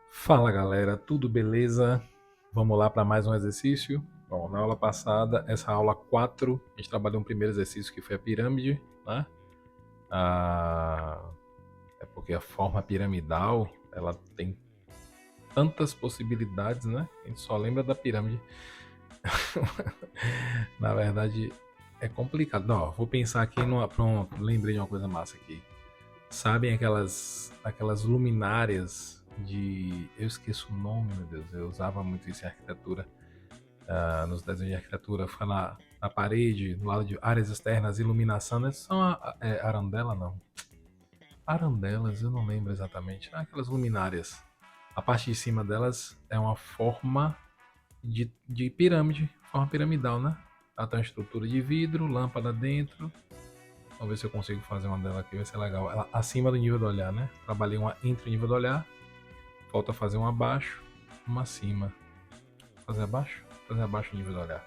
Fala galera, tudo beleza? Vamos lá para mais um exercício. Bom, na aula passada, essa aula 4, a gente trabalhou um primeiro exercício que foi a pirâmide, né? É porque a forma piramidal, ela tem tantas possibilidades, né? A gente só lembra da pirâmide. Na verdade, é complicado. Não, vou pensar aqui numa. Pronto, lembrei de uma coisa massa aqui. Sabem aquelas luminárias de. Eu esqueço o nome, meu Deus. Eu usava muito isso em arquitetura. Nos desenhos de arquitetura, fica na parede, do lado de áreas externas, iluminação, né? São arandela, não. Arandelas, eu não lembro exatamente. Aquelas luminárias. A parte de cima delas é uma forma de pirâmide, forma piramidal, né? Ela tem uma estrutura de vidro, lâmpada dentro. Vamos ver se eu consigo fazer uma dela aqui, vai ser legal. Ela acima do nível do olhar, né? Trabalhei uma entre o nível do olhar, falta fazer uma abaixo, uma acima. Fazer abaixo? Fazer abaixo do nível do olhar.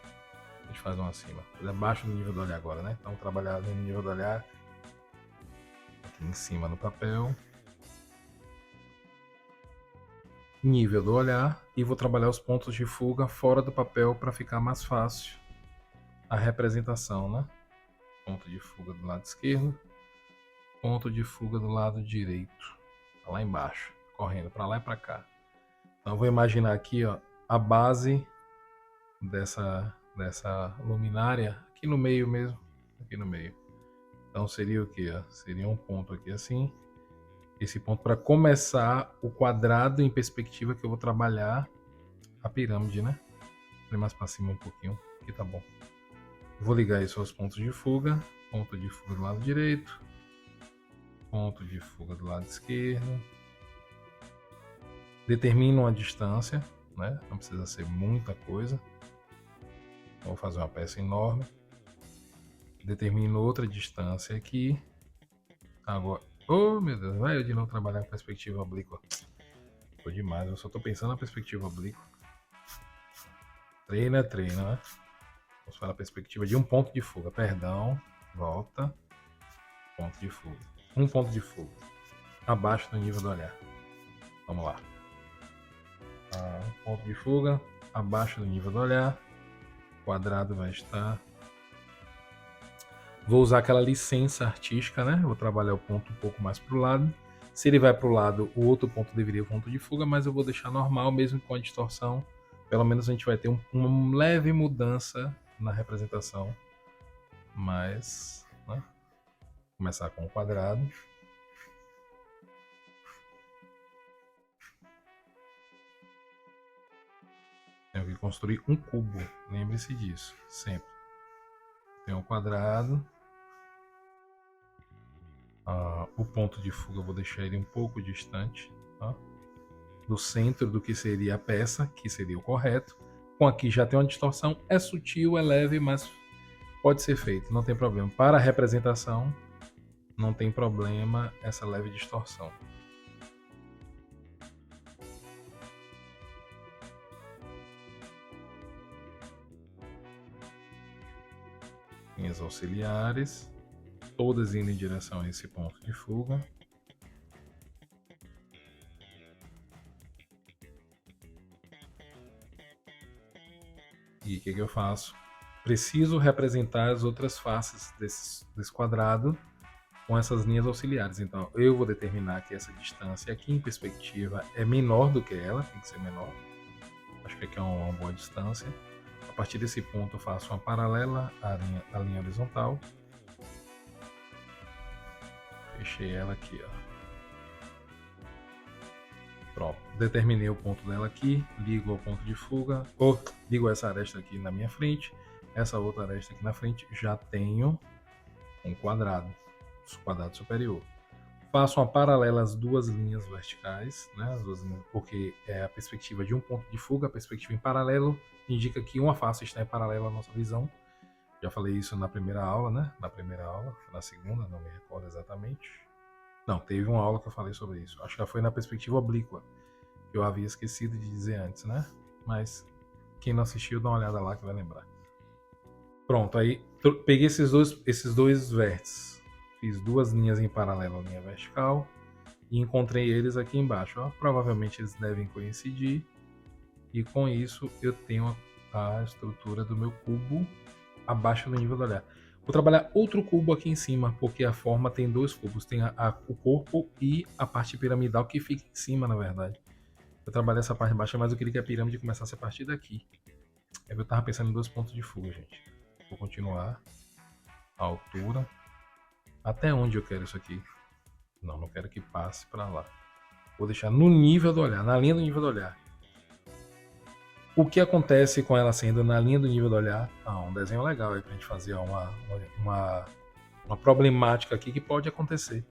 A gente faz uma acima. Fazer abaixo do nível do olhar agora, né? Então trabalhar no nível do olhar aqui em cima no papel. Nível do olhar. E vou trabalhar os pontos de fuga fora do papel para ficar mais fácil a representação, né? Ponto de fuga do lado esquerdo. Ponto de fuga do lado direito. Lá embaixo. Correndo para lá e para cá. Então eu vou imaginar aqui, ó, a base dessa luminária aqui no meio mesmo. Aqui no meio. Então seria o que? Seria um ponto aqui assim. Esse ponto para começar o quadrado em perspectiva que eu vou trabalhar a pirâmide, né? Vou mais para cima um pouquinho, aqui tá bom. Vou ligar isso aos pontos de fuga. Ponto de fuga do lado direito. Ponto de fuga do lado esquerdo. Determino uma distância, né? Não precisa ser muita coisa. Vou fazer uma peça enorme. Determino outra distância aqui. Agora, oh meu Deus, vai eu de novo trabalhar com perspectiva oblíqua. Foi demais, eu só tô pensando na perspectiva oblíqua. Treino é treino, né? Vamos falar a perspectiva de um ponto de fuga. Perdão, volta. Ponto de fuga. Um ponto de fuga. Abaixo do nível do olhar. Vamos lá. Um ponto de fuga. Abaixo do nível do olhar. O quadrado vai estar. Vou usar aquela licença artística, né? Vou trabalhar o ponto um pouco mais para o lado. Se ele vai para o lado, o outro ponto deveria ir o ponto de fuga, mas eu vou deixar normal, mesmo com a distorção. Pelo menos a gente vai ter uma leve mudança na representação. Mas, né? Começar com o quadrado. Tenho que construir um cubo. Lembre-se disso, sempre. Tem um quadrado. O ponto de fuga eu vou deixar ele um pouco distante, tá? Do centro do que seria a peça, que seria o correto. Com aqui já tem uma distorção, é sutil, é leve, mas pode ser feito, não tem problema. Para a representação, não tem problema essa leve distorção. Linhas auxiliares, todas indo em direção a esse ponto de fuga. E o que eu faço? Preciso representar as outras faces desse quadrado com essas linhas auxiliares. Então, eu vou determinar que essa distância aqui em perspectiva é menor do que ela, tem que ser menor. Acho que aqui é uma boa distância. A partir desse ponto eu faço uma paralela à linha horizontal. Fechei ela aqui, ó. Pronto, determinei o ponto dela aqui, ligo ao ponto de fuga, ou ligo essa aresta aqui na minha frente, essa outra aresta aqui na frente, já tenho um quadrado superior. Faço uma paralela às duas linhas verticais, né, as duas linhas, porque é a perspectiva de um ponto de fuga, a perspectiva em paralelo indica que uma face está em paralelo à nossa visão. Já falei isso na primeira aula, né? Na segunda, não me recordo exatamente. Não, teve uma aula que eu falei sobre isso. Acho que foi na perspectiva oblíqua, que eu havia esquecido de dizer antes, né? Mas quem não assistiu, dá uma olhada lá que vai lembrar. Pronto, aí peguei esses dois vértices. Fiz duas linhas em paralelo à linha vertical. e encontrei eles aqui embaixo. Ó. Provavelmente eles devem coincidir. E com isso eu tenho a estrutura do meu cubo abaixo do nível do olhar. Vou trabalhar outro cubo aqui em cima, porque a forma tem dois cubos. Tem o corpo e a parte piramidal que fica em cima, na verdade. Eu trabalhei essa parte baixa, mas eu queria que a pirâmide começasse a partir daqui. Eu tava pensando em 2 pontos de fuga, gente. Vou continuar. A altura. Até onde eu quero isso aqui? Não quero que passe para lá. Vou deixar no nível do olhar, na linha do nível do olhar. O que acontece com ela sendo na linha do nível do olhar? Um desenho legal aí pra gente fazer uma problemática aqui que pode acontecer.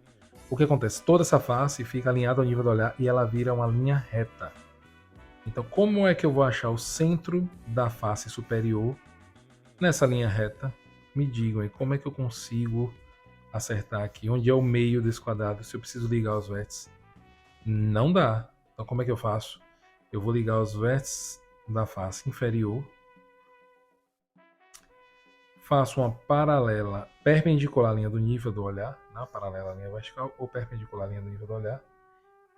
O que acontece? Toda essa face fica alinhada ao nível do olhar e ela vira uma linha reta. Então, como é que eu vou achar o centro da face superior nessa linha reta? Me digam aí, como é que eu consigo acertar aqui? Onde é o meio desse quadrado? Se eu preciso ligar os vértices? Não dá. Então, como é que eu faço? Eu vou ligar os vértices da face inferior, faço uma paralela perpendicular à linha do nível do olhar, não paralela à linha vertical ou perpendicular à linha do nível do olhar,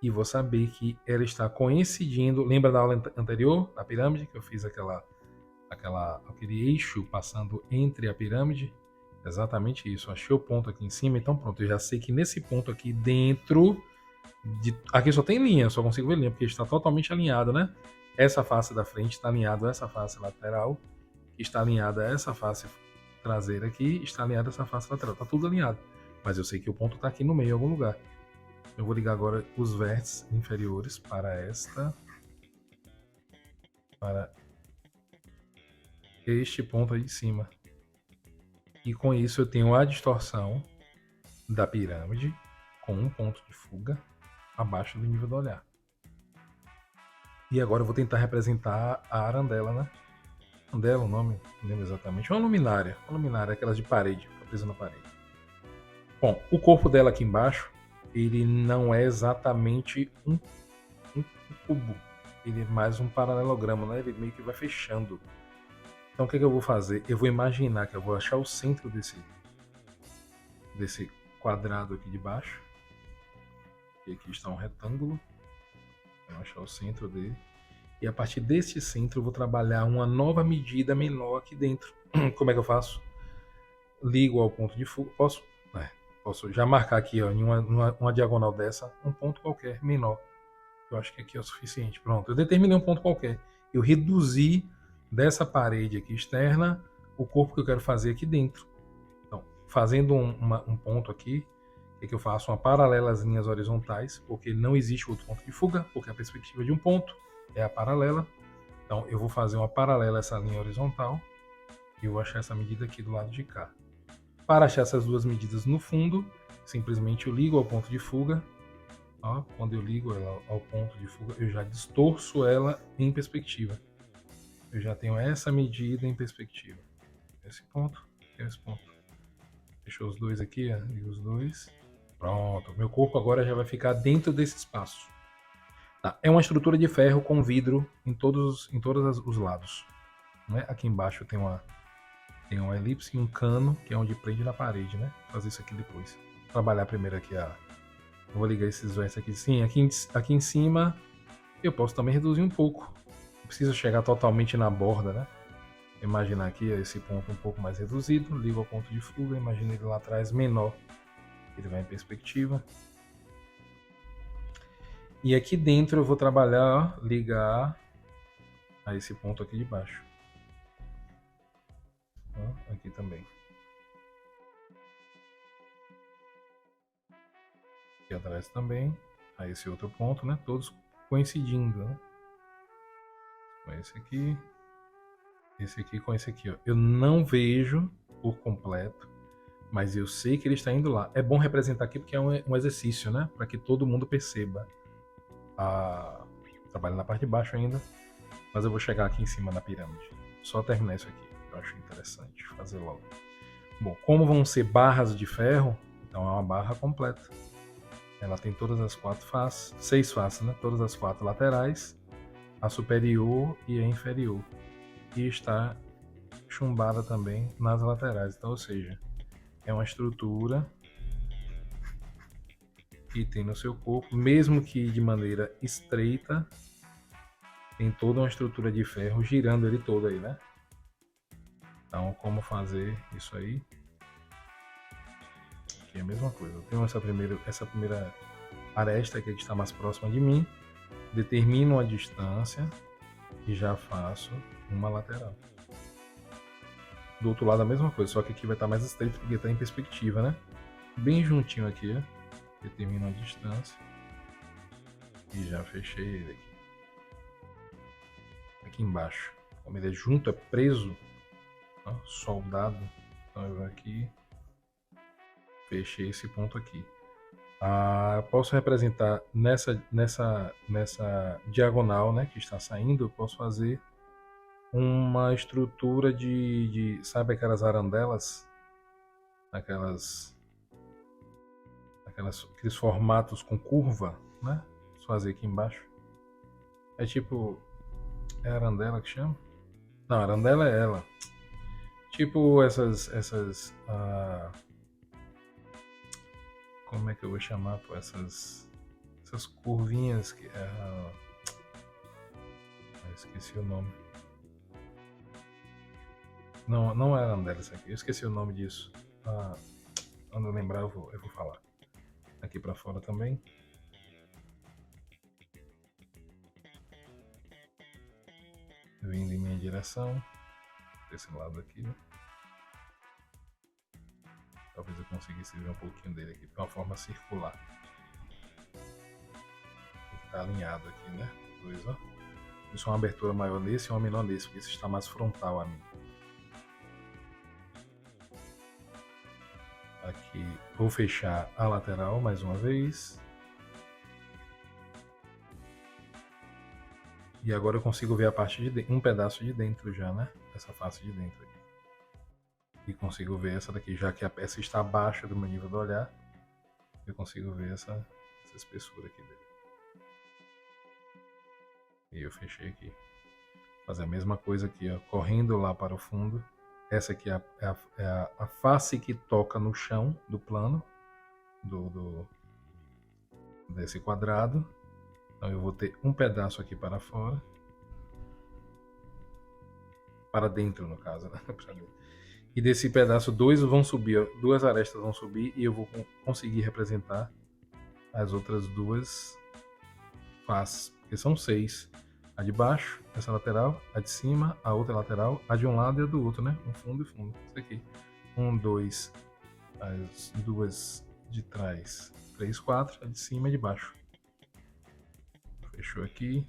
e vou saber que ela está coincidindo. Lembra da aula anterior, da pirâmide, que eu fiz aquele eixo passando entre a pirâmide? Exatamente isso. Achei o ponto aqui em cima, então pronto, eu já sei que nesse ponto aqui dentro aqui só tem linha, só consigo ver linha, porque está totalmente alinhado, né? Essa face da frente está alinhada a essa face lateral, que está alinhada a essa face traseira aqui, está alinhada a essa face lateral. Está tudo alinhado. Mas eu sei que o ponto está aqui no meio, em algum lugar. Eu vou ligar agora os vértices inferiores para este ponto aí de cima. E com isso eu tenho a distorção da pirâmide com um ponto de fuga abaixo do nível do olhar. E agora eu vou tentar representar a arandela, né? Arandela, o nome, não lembro exatamente. Uma luminária, aquelas de parede, fica presa na parede. Bom, o corpo dela aqui embaixo, ele não é exatamente um cubo. Ele é mais um paralelogramo, né? Ele meio que vai fechando. Então o que eu vou fazer? Eu vou imaginar que eu vou achar o centro desse quadrado aqui de baixo. E aqui está um retângulo. Vou achar o centro dele. E a partir desse centro eu vou trabalhar uma nova medida menor aqui dentro. Como é que eu faço? Ligo ao ponto de fuga. Posso já marcar aqui, ó, em uma diagonal dessa, um ponto qualquer menor. Eu acho que aqui é o suficiente. Pronto, eu determinei um ponto qualquer. Eu reduzi dessa parede aqui externa o corpo que eu quero fazer aqui dentro. Então, fazendo um ponto aqui, o que eu faço? Uma paralela às linhas horizontais, porque não existe outro ponto de fuga, porque a perspectiva de um ponto é a paralela. Então, eu vou fazer uma paralela a essa linha horizontal e eu vou achar essa medida aqui do lado de cá. Para achar essas duas medidas no fundo, simplesmente eu ligo ao ponto de fuga. Ó, quando eu ligo ela ao ponto de fuga, eu já distorço ela em perspectiva. Eu já tenho essa medida em perspectiva. Esse ponto e esse ponto. Fechou os dois aqui, ó, ligo os dois. Pronto, meu corpo agora já vai ficar dentro desse espaço. Tá. É uma estrutura de ferro com vidro em todos os lados. Né? Aqui embaixo tem uma elipse e um cano, que é onde prende na parede, né? Vou fazer isso aqui depois. Vou trabalhar primeiro aqui eu vou ligar esses vértices aqui. Sim, aqui em cima eu posso também reduzir um pouco. Não precisa chegar totalmente na borda, né? Imaginar aqui esse ponto um pouco mais reduzido, ligo ao ponto de fuga, imagina ele lá atrás menor. Ele vai em perspectiva. E aqui dentro eu vou trabalhar, ligar a esse ponto aqui de baixo. Aqui também. Aqui atrás também. A esse outro ponto, né? Todos coincidindo, né? Com esse aqui com esse aqui, ó. Eu não vejo por completo, mas eu sei que ele está indo lá. É bom representar aqui porque é um exercício, né? Para que todo mundo perceba. Trabalho na parte de baixo ainda, mas eu vou chegar aqui em cima na pirâmide. Só terminar isso aqui, eu acho interessante fazer logo. Bom, como vão ser barras de ferro, então é uma barra completa. Ela tem todas as 4 faces, 6 faces, né? Todas as 4 laterais, a superior e a inferior. E está chumbada também nas laterais. Então, ou seja, é uma estrutura e tem no seu corpo, mesmo que de maneira estreita, tem toda uma estrutura de ferro girando ele todo aí, né? Então, como fazer isso aí? Aqui é a mesma coisa. Eu tenho essa primeira aresta aqui que está mais próxima de mim, determino a distância e já faço uma lateral. Do outro lado a mesma coisa, só que aqui vai estar mais estreito porque está em perspectiva, né? Bem juntinho aqui, ó. Determino a distância e já fechei ele aqui. Aqui embaixo, como ele é junto, é preso, ó, soldado, então eu vou aqui, fechei esse ponto aqui. Posso representar nessa diagonal, né, que está saindo, eu posso fazer uma estrutura sabe aquelas arandelas? Aqueles formatos com curva, né? Vou fazer aqui embaixo. É tipo, é arandela que chama? Não, arandela é ela. Tipo essas como é que eu vou chamar, pô? Essas curvinhas que esqueci o nome. Não é arandela isso aqui. Eu esqueci o nome disso. Quando eu lembrar eu vou falar. Aqui pra fora também. Vindo em minha direção. Desse lado aqui. Talvez eu conseguisse ver um pouquinho dele aqui. De uma forma circular. Tem que estar alinhado aqui, né? Dois, ó. Isso é uma abertura maior nesse e uma menor nesse, porque esse está mais frontal a mim. Aqui vou fechar a lateral mais uma vez. E agora eu consigo ver a parte de um pedaço de dentro já, né? Essa face de dentro aqui. E consigo ver essa daqui, já que a peça está abaixo do meu nível do olhar. Eu consigo ver essa espessura aqui dele. E eu fechei aqui. Fazer a mesma coisa aqui, ó, correndo lá para o fundo. Essa aqui é a face que toca no chão do plano desse quadrado. Então eu vou ter um pedaço aqui para fora. Para dentro, no caso, né? E desse pedaço, duas arestas vão subir e eu vou conseguir representar as outras duas faces, porque são 6. A de baixo, essa lateral, a de cima, a outra lateral, a de um lado e a do outro, né? Um fundo e fundo. Isso aqui. 1, 2, as duas de trás, 3, 4, a de cima e a de baixo. Fechou aqui.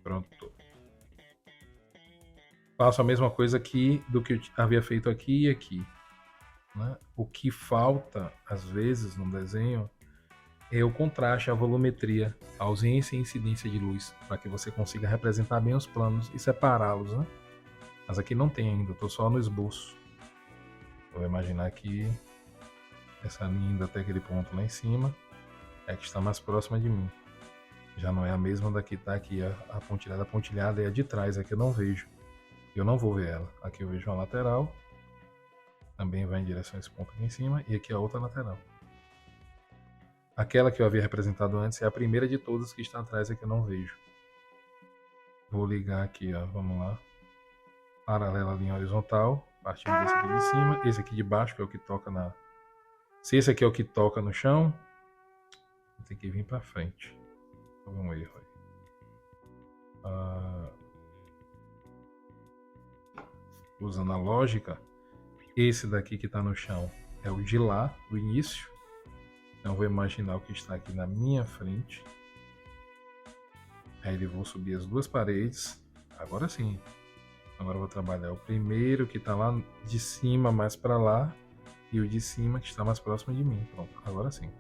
Pronto. Faço a mesma coisa aqui do que eu havia feito aqui e aqui. Né? O que falta, às vezes, no desenho é o contraste, a volumetria, a ausência e incidência de luz, para que você consiga representar bem os planos e separá-los, né? Mas aqui não tem ainda, estou só no esboço. Vou imaginar que essa linha indo até aquele ponto lá em cima é a que está mais próxima de mim. Já não é a mesma da que está aqui, a pontilhada é a de trás, aqui eu não vejo. Eu não vou ver ela. Aqui eu vejo uma lateral, também vai em direção a esse ponto aqui em cima, e aqui a outra lateral. Aquela que eu havia representado antes é a primeira de todas que está atrás, é que eu não vejo. Vou ligar aqui, ó, vamos lá. Paralela à linha horizontal, partindo desse aqui de cima. Esse aqui de baixo, que é o que toca na... Se esse aqui é o que toca no chão, tem que vir para frente. Houve um erro aí. Usando a lógica, esse daqui que está no chão é o de lá, do início. Então vou imaginar o que está aqui na minha frente. Aí vou subir as duas paredes. Agora sim. Agora eu vou trabalhar o primeiro que está lá de cima mais para lá e o de cima que está mais próximo de mim. Pronto, agora sim.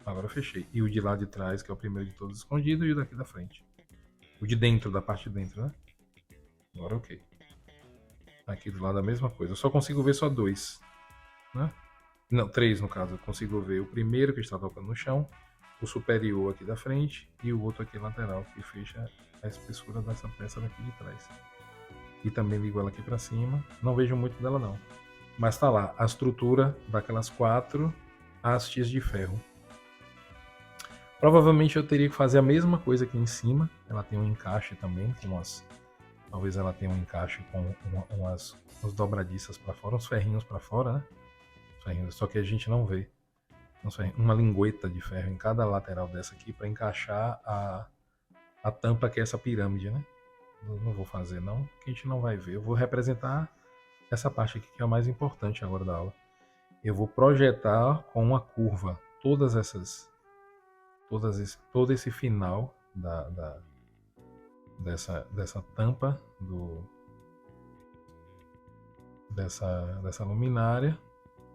Agora eu fechei. E o de lá de trás, que é o primeiro de todos escondido, e o daqui da frente. O de dentro, da parte de dentro, né? Agora ok. Aqui do lado a mesma coisa. Eu só consigo ver só 2. Né? Não, 3 no caso. Eu consigo ver o primeiro que está tocando no chão, o superior aqui da frente e o outro aqui lateral, que fecha a espessura dessa peça daqui de trás. E também ligo ela aqui para cima. Não vejo muito dela não. Mas tá lá, a estrutura daquelas 4 hastes de ferro. Provavelmente eu teria que fazer a mesma coisa aqui em cima. Ela tem um encaixe também, com umas... Talvez ela tenha um encaixe com umas dobradiças para fora, uns ferrinhos para fora, né? Ferrinhos, só que a gente não vê. Uma lingueta de ferro em cada lateral dessa aqui para encaixar a tampa que é essa pirâmide, né? Eu não vou fazer não, que a gente não vai ver. Eu vou representar essa parte aqui que é a mais importante agora da aula. Eu vou projetar com uma curva todo esse final dessa tampa dessa luminária.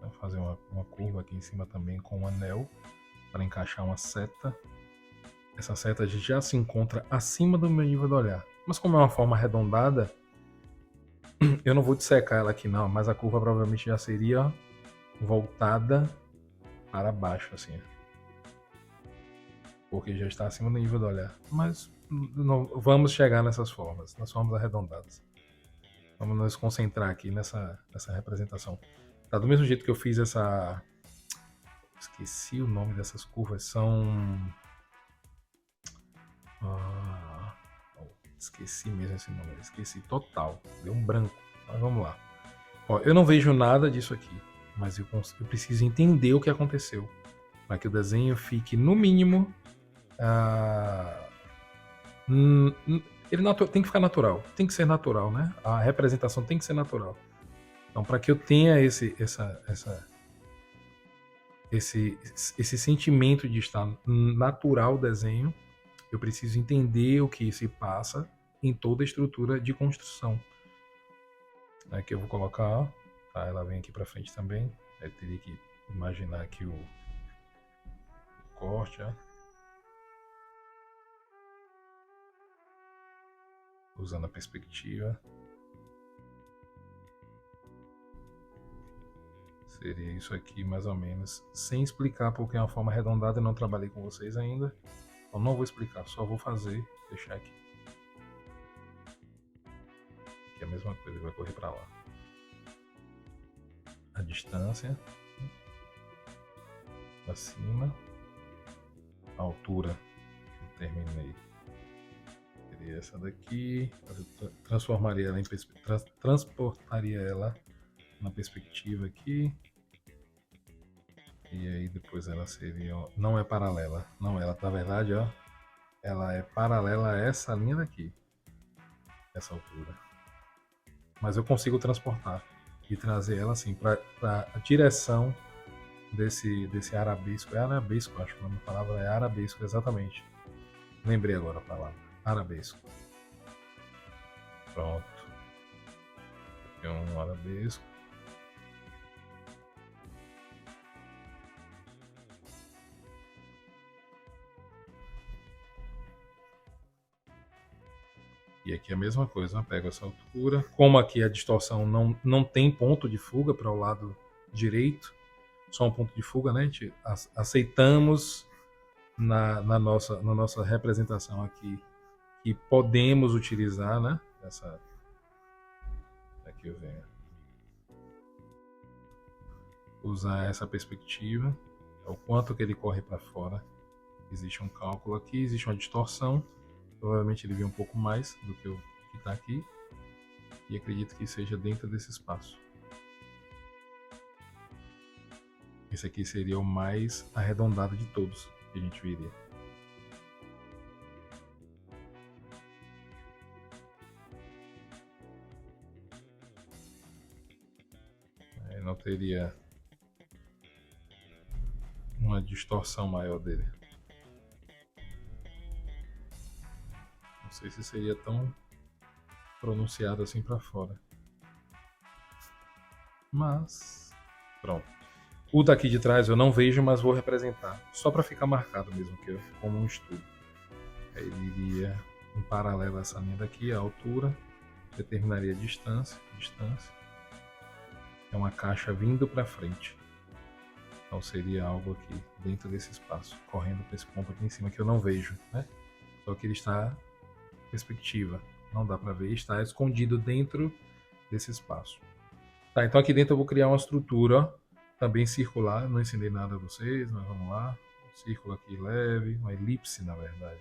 Vou fazer uma curva aqui em cima também com um anel para encaixar uma seta. Essa seta já se encontra acima do meu nível de olhar. Mas como é uma forma arredondada, eu não vou dissecar ela aqui não, mas a curva provavelmente já seria voltada para baixo, assim. Porque já está acima do nível do olhar. Mas não, vamos chegar nessas formas, nas formas arredondadas. Vamos nos concentrar aqui nessa representação. Tá, do mesmo jeito que eu fiz essa... Esqueci o nome dessas curvas. São... esqueci mesmo esse nome. Esqueci total. Deu um branco. Mas vamos lá. Ó, eu não vejo nada disso aqui. Mas eu preciso entender o que aconteceu. Para que o desenho fique, no mínimo... ele tem que ficar natural. Tem que ser natural, né? A representação tem que ser natural. Então, para que eu tenha esse sentimento de estar natural o desenho, eu preciso entender o que se passa em toda a estrutura de construção. Aqui eu vou colocar, tá? Ela vem aqui para frente também. Eu teria que imaginar aqui o corte, ó. Usando a perspectiva. Seria isso aqui, mais ou menos. Sem explicar porque é uma forma arredondada, eu não trabalhei com vocês ainda. Então não vou explicar, só vou fazer, deixar aqui. Aqui é a mesma coisa, vai correr para lá. A distância. Acima. A altura que eu terminei. Seria essa daqui. Eu transformaria ela em transportaria ela na perspectiva aqui. E aí depois ela seria... Não é paralela. Não, ela na verdade, ó, ela é paralela a essa linha daqui. Essa altura. Mas eu consigo transportar e trazer ela assim para a direção desse arabesco. É arabesco, acho que a palavra é arabesco, exatamente. Lembrei agora a palavra. Arabesco. Pronto. Aqui um arabesco. E aqui é a mesma coisa, eu pego essa altura. Como aqui a distorção não tem ponto de fuga para o lado direito, só um ponto de fuga, né? A gente aceitamos na nossa representação aqui que podemos utilizar, né? Aqui eu venho usar essa perspectiva, o quanto que ele corre para fora. Existe um cálculo aqui, existe uma distorção. Provavelmente ele veio um pouco mais do que o que está aqui. E acredito que seja dentro desse espaço. Esse aqui seria o mais arredondado de todos que a gente viria. Aí não teria uma distorção maior dele. Não sei se seria tão pronunciado assim para fora. Mas pronto. O daqui de trás eu não vejo, mas vou representar. Só para ficar marcado mesmo, que é como um estudo. Aí ele iria em paralelo a essa linha daqui, a altura. Determinaria a distância. É uma caixa vindo para frente. Então seria algo aqui dentro desse espaço, correndo para esse ponto aqui em cima que eu não vejo, né? Só que ele está em perspectiva. Não dá para ver, está escondido dentro desse espaço. Tá, então aqui dentro eu vou criar uma estrutura, ó, Também circular, não ensinei nada a vocês, mas vamos lá. Um círculo aqui leve, uma elipse na verdade.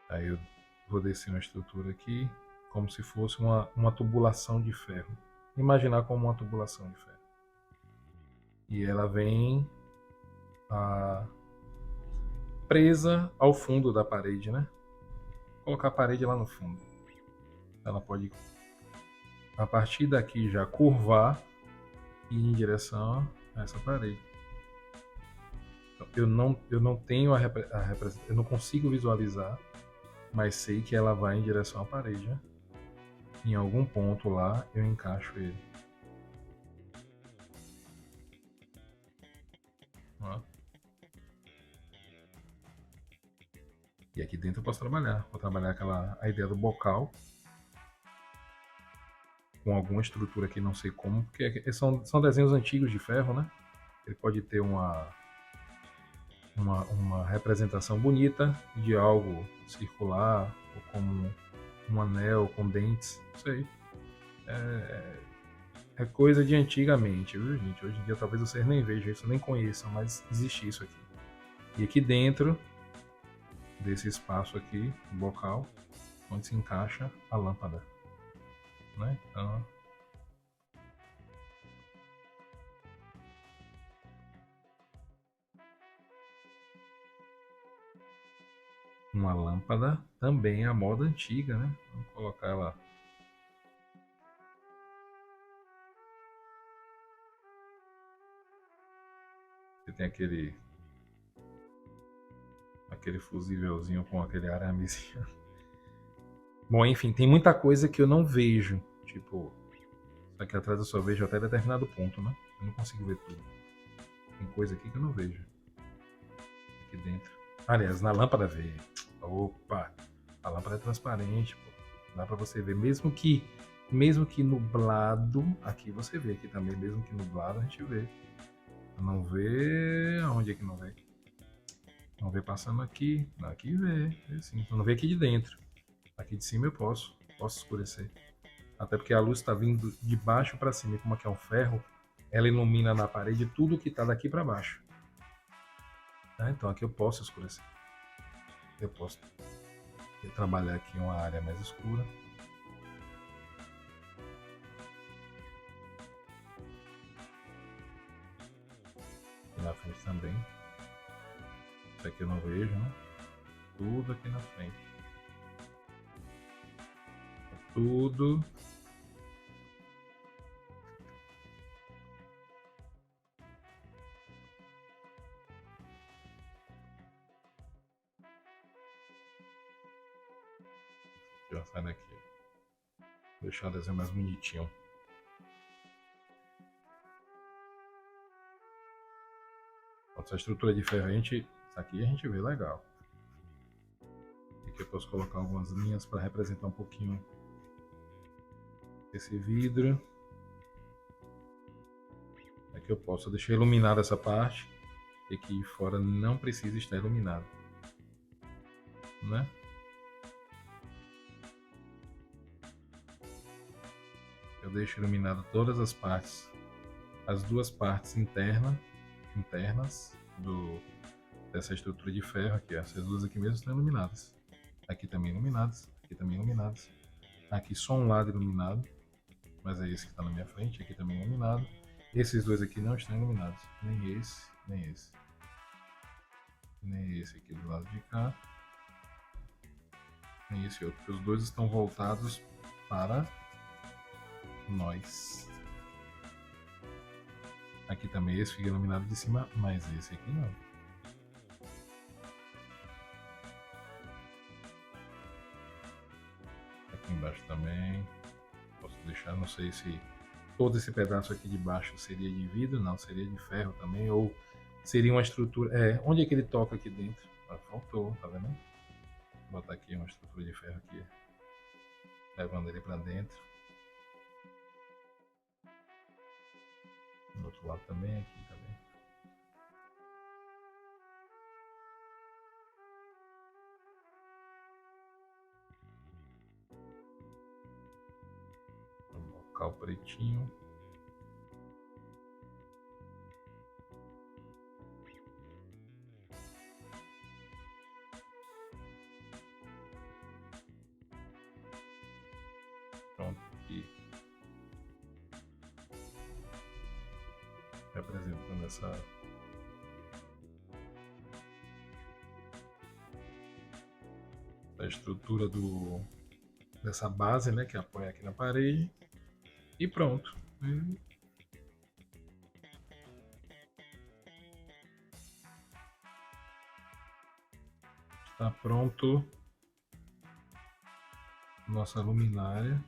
Aí eu vou descer uma estrutura aqui, como se fosse uma tubulação de ferro. Imaginar como uma tubulação de ferro. E ela vem presa ao fundo da parede, né? Vou colocar a parede lá no fundo. Ela pode, a partir daqui, já curvar e ir em direção a essa parede. Então, eu não tenho eu não consigo visualizar, mas sei que ela vai em direção à parede, né? Em algum ponto lá eu encaixo ele. Ó. E aqui dentro eu posso trabalhar. Vou trabalhar a ideia do bocal com alguma estrutura que não sei como, porque são desenhos antigos de ferro, né? Ele pode ter uma representação bonita de algo circular, ou como um anel com dentes, não sei. É coisa de antigamente, viu, gente? Hoje em dia talvez vocês nem vejam isso, nem conheçam, mas existe isso aqui. E aqui dentro desse espaço aqui, bocal, onde se encaixa a lâmpada, né? Então, uma lâmpada também é a moda antiga, né? Vamos colocar ela. Você tem aquele fusívelzinho com aquele aramezinho. Bom, enfim, tem muita coisa que eu não vejo. Tipo, aqui atrás eu só vejo até determinado ponto, né? Eu não consigo ver tudo. Tem coisa aqui que eu não vejo. Aqui dentro. Aliás, na lâmpada vê. Opa! A lâmpada é transparente, pô. Dá pra você ver. Mesmo que nublado, aqui você vê. Aqui também, mesmo que nublado, a gente vê. Não vê. Aonde é que não vê? Não vê passando aqui. Aqui vê. Vê sim. Não vê aqui de dentro. Aqui de cima eu posso escurecer. Até porque a luz está vindo de baixo para cima. E como aqui é um ferro, ela ilumina na parede tudo que está daqui para baixo. Então aqui eu posso escurecer. Eu posso trabalhar aqui em uma área mais escura. E na frente também. Isso aqui eu não vejo, né? Tudo aqui na frente. Tudo. Já sai daqui. Vou deixar o desenho mais bonitinho. Essa estrutura de ferro, isso aqui a gente vê legal. Aqui eu posso colocar algumas linhas para representar um pouquinho esse vidro. Aqui eu posso deixar iluminada essa parte. E aqui fora não precisa estar iluminado, né? Eu deixo iluminado todas as partes, as duas partes internas dessa estrutura de ferro aqui, ó. Essas duas aqui mesmo estão iluminadas. Aqui também iluminadas, aqui também iluminadas. Aqui só um lado iluminado, mas é esse que está na minha frente, aqui também iluminado. Esses dois aqui não estão iluminados, nem esse, nem esse. Nem esse aqui do lado de cá, nem esse outro. Os dois estão voltados para nós. Aqui também esse fica iluminado de cima, mas esse aqui não. Aqui embaixo também. Posso deixar, não sei se todo esse pedaço aqui de baixo seria de vidro, não, seria de ferro também, ou seria uma estrutura. Onde é que ele toca aqui dentro? Faltou, tá vendo? Vou botar aqui uma estrutura de ferro aqui, levando ele para dentro. Do outro lado também, aqui também. Vou colocar o pretinho. apresentando a estrutura dessa base, né, que apoia aqui na parede. E pronto. Está pronto nossa luminária.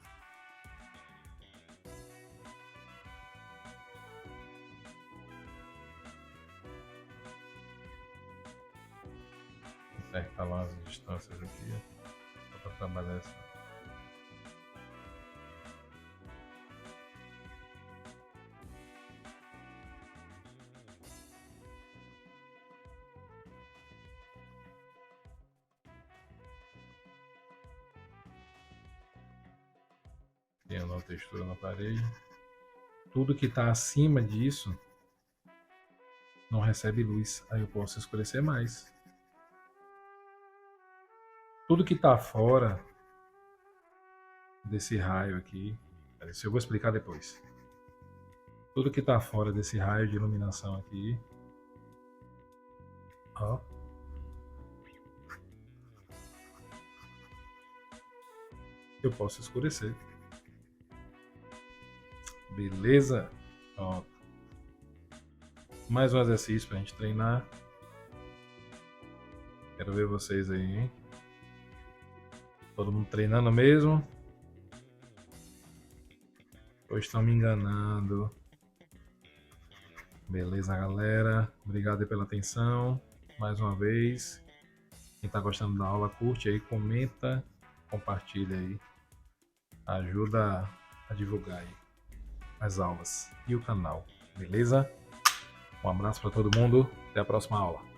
Intercalar as distâncias aqui para trabalhar essa. Criando uma textura na parede. Tudo que está acima disso não recebe luz. Aí eu posso escurecer mais. Tudo que está fora desse raio aqui, isso eu vou explicar depois. Tudo que está fora desse raio de iluminação aqui, ó, eu posso escurecer. Beleza? Ó, mais um exercício pra gente treinar. Quero ver vocês aí, hein? Todo mundo treinando mesmo? Ou estão me enganando? Beleza, galera? Obrigado aí pela atenção. Mais uma vez. Quem tá gostando da aula, curte aí, comenta, compartilha aí. Ajuda a divulgar aí as aulas e o canal, beleza? Um abraço para todo mundo, até a próxima aula.